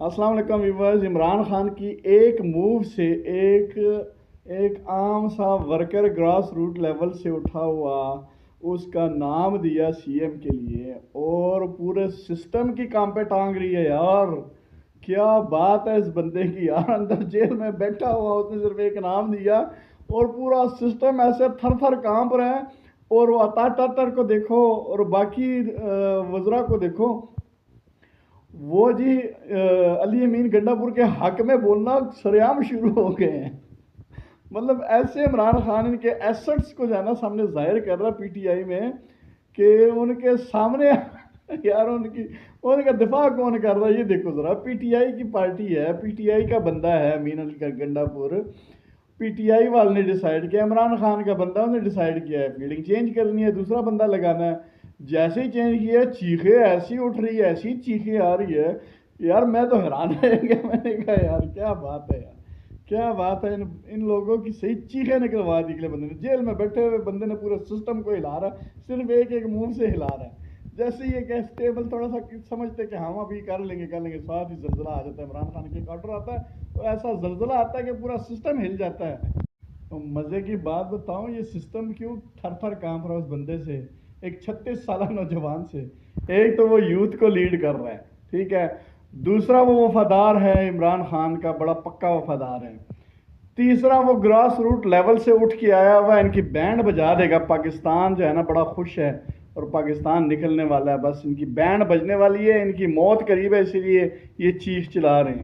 السلام علیکم ویورز، عمران خان کی ایک موو سے ایک عام سا ورکر گراس روٹ لیول سے اٹھا ہوا، اس کا نام دیا سی ایم کے لیے اور پورے سسٹم کی کام پہ ٹانگ رہی ہے یار۔ کیا بات ہے اس بندے کی یار، اندر جیل میں بیٹھا ہوا اس نے صرف ایک نام دیا اور پورا سسٹم ایسے تھر تھر کانپ رہا ہے۔ اور وہ عطا ٹٹر کو دیکھو اور باقی وزراء کو دیکھو، وہ جی علی امین گنڈا پور کے حق میں بولنا سریعام شروع ہو گئے ہیں۔ مطلب ایسے عمران خان ان کے ایسٹس کو جو ہے نا سامنے ظاہر کر رہا پی ٹی آئی میں کہ ان کے سامنے یار ان کا دفاع کون کر رہا ہے؟ یہ دیکھو ذرا، پی ٹی آئی کی پارٹی ہے، پی ٹی آئی کا بندہ ہے امین علی گنڈا پور، پی ٹی آئی والے نے ڈیسائیڈ کیا، عمران خان کا بندہ انہوں نے ڈیسائیڈ کیا ہے فیلڈنگ چینج کرنی ہے، دوسرا بندہ لگانا ہے۔ جیسے ہی چینج کیا ہے، چیخیں ایسی اٹھ رہی ہے، ایسی چیخیں آ رہی ہے یار، میں تو حیران رہ گیا۔ میں نے کہا یار کیا بات ہے یار، کیا بات ہے، ان لوگوں کی صحیح چیخیں نکلوا دی گئے بندے نے، جیل میں بیٹھے ہوئے بندے نے پورے سسٹم کو ہلا رہا ہے، صرف ایک ایک منہ سے ہلا رہا ہے۔ جیسے یہ کہ اسٹیبل تھوڑا سا سمجھتے کہ ہم ابھی کر لیں گے، ساتھ ہی زلزلہ آ جاتا ہے، عمران خان کے آرڈر آتا ہے تو ایسا زلزلہ آتا ہے کہ پورا سسٹم ہل جاتا ہے۔ تو مزے کی بات بتاؤں، یہ سسٹم کیوں تھر تھر کانپ رہا ہے اس بندے سے، ایک 36 سالہ نوجوان سے۔ ایک تو وہ یوتھ کو لیڈ کر رہا ہے، ٹھیک ہے، دوسرا وہ وفادار ہے عمران خان کا، بڑا پکا وفادار ہے، تیسرا وہ گراس روٹ لیول سے اٹھ کے آیا ہوا، ان کی بینڈ بجا دے گا۔ پاکستان جو ہے نا بڑا خوش ہے اور پاکستان نکلنے والا ہے، بس ان کی بینڈ بجنے والی ہے، ان کی موت قریب ہے، اسی لیے یہ چیخ چلا رہے ہیں۔